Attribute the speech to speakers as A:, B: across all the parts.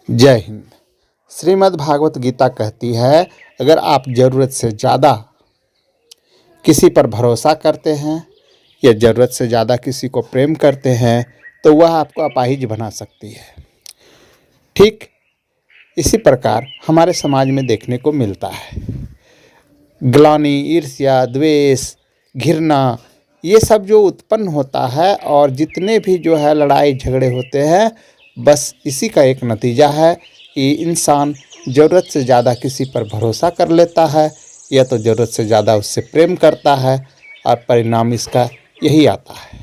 A: जय हिंद। श्रीमद् भागवत गीता कहती है, अगर आप ज़रूरत से ज़्यादा किसी पर भरोसा करते हैं या ज़रूरत से ज़्यादा किसी को प्रेम करते हैं तो वह आपको अपाहिज बना सकती है। ठीक इसी प्रकार हमारे समाज में देखने को मिलता है। ग्लानि, ईर्ष्या, द्वेष, घृणा, ये सब जो उत्पन्न होता है और जितने भी जो है लड़ाई झगड़े होते हैं, बस इसी का एक नतीजा है कि इंसान ज़रूरत से ज़्यादा किसी पर भरोसा कर लेता है या तो ज़रूरत से ज़्यादा उससे प्रेम करता है और परिणाम इसका यही आता है।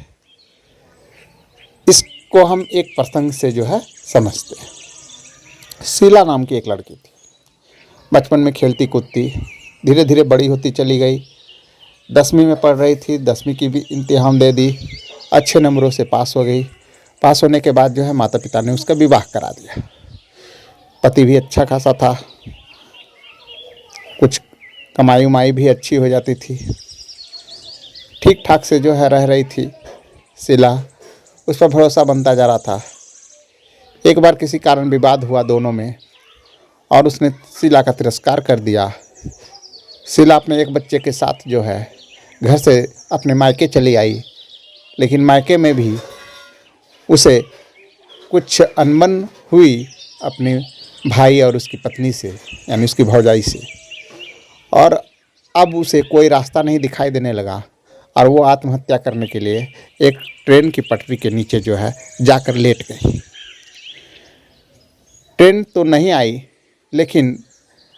A: इसको हम एक प्रसंग से जो है समझते हैं। शीला नाम की एक लड़की थी। बचपन में खेलती कूदती धीरे धीरे बड़ी होती चली गई। 10वीं में पढ़ रही थी, 10वीं की भी इम्तिहान दे दी, अच्छे नंबरों से पास हो गई। पास होने के बाद जो है माता पिता ने उसका विवाह करा दिया। पति भी अच्छा खासा था, कुछ कमाई उमाई भी अच्छी हो जाती थी, ठीक ठाक से जो है रह रही थी शीला। उस पर भरोसा बनता जा रहा था। एक बार किसी कारण विवाद हुआ दोनों में और उसने शीला का तिरस्कार कर दिया। शीला अपने एक बच्चे के साथ जो है घर से अपने मायके चली आई, लेकिन मायके में भी उसे कुछ अनबन हुई अपने भाई और उसकी पत्नी से, यानी उसकी भौजाई से, और अब उसे कोई रास्ता नहीं दिखाई देने लगा और वो आत्महत्या करने के लिए एक ट्रेन की पटरी के नीचे जो है जाकर लेट गई। ट्रेन तो नहीं आई, लेकिन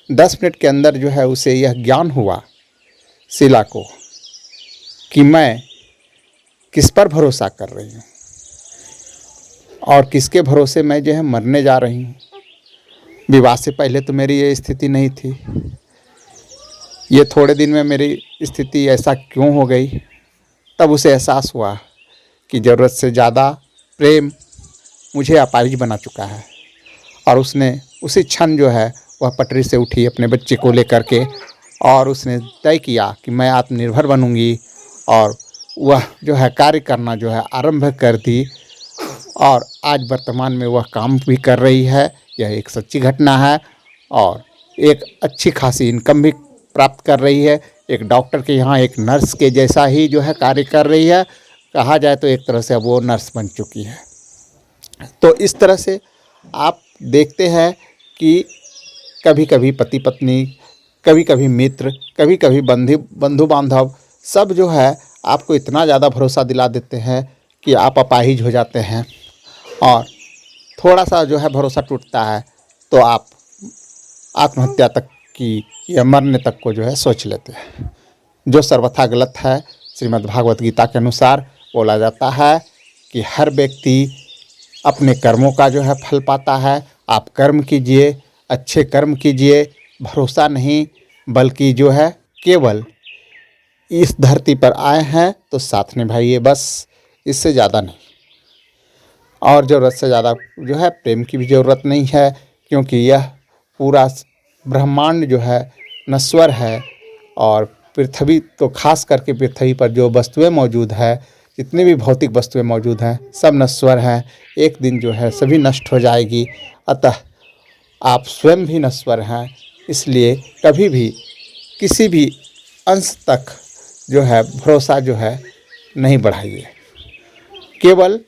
A: 10 मिनट के अंदर जो है उसे यह ज्ञान हुआ शीला को कि मैं किस पर भरोसा कर रही हूँ और किसके भरोसे मैं जो है मरने जा रही हूँ। विवाह से पहले तो मेरी ये स्थिति नहीं थी, ये थोड़े दिन में मेरी स्थिति ऐसा क्यों हो गई। तब उसे एहसास हुआ कि ज़रूरत से ज़्यादा प्रेम मुझे अपाहिज बना चुका है और उसने उसी क्षण जो है वह पटरी से उठी अपने बच्चे को लेकर के और उसने तय किया कि मैं आत्मनिर्भर बनूंगी और वह जो है कार्य करना जो है आरंभ कर दी और आज वर्तमान में वह काम भी कर रही है। यह एक सच्ची घटना है और एक अच्छी खासी इनकम भी प्राप्त कर रही है। एक डॉक्टर के यहाँ एक नर्स के जैसा ही जो है कार्य कर रही है। कहा जाए तो एक तरह से वो नर्स बन चुकी है। तो इस तरह से आप देखते हैं कि कभी कभी पति पत्नी, कभी कभी मित्र, कभी कभी बंधु बांधव सब जो है आपको इतना ज़्यादा भरोसा दिला देते हैं कि आप अपाहिज हो जाते हैं और थोड़ा सा जो है भरोसा टूटता है तो आप आत्महत्या तक की या मरने तक को जो है सोच लेते हैं, जो सर्वथा गलत है। श्रीमद् भागवत गीता के अनुसार बोला जाता है कि हर व्यक्ति अपने कर्मों का जो है फल पाता है। आप कर्म कीजिए, अच्छे कर्म कीजिए, भरोसा नहीं बल्कि जो है केवल इस धरती पर आए हैं तो साथ निभाइए, बस इससे ज़्यादा नहीं। और ज़रूरत से ज़्यादा जो है प्रेम की भी ज़रूरत नहीं है, क्योंकि यह पूरा ब्रह्मांड जो है नश्वर है और पृथ्वी तो खास करके पृथ्वी पर जो वस्तुएं मौजूद है, जितनी भी भौतिक वस्तुएं मौजूद हैं, सब नश्वर हैं। एक दिन जो है सभी नष्ट हो जाएगी। अतः आप स्वयं भी नश्वर हैं, इसलिए कभी भी किसी भी अंश तक जो है भरोसा जो है नहीं बढ़ाइए। केवल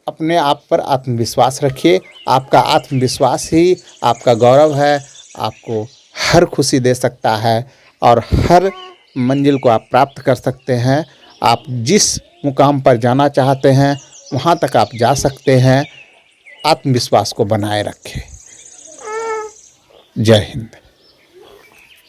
A: अपने आप पर आत्मविश्वास रखिए। आपका आत्मविश्वास ही आपका गौरव है, आपको हर खुशी दे सकता है और हर मंजिल को आप प्राप्त कर सकते हैं। आप जिस मुकाम पर जाना चाहते हैं वहाँ तक आप जा सकते हैं। आत्मविश्वास को बनाए रखें। जय हिंद।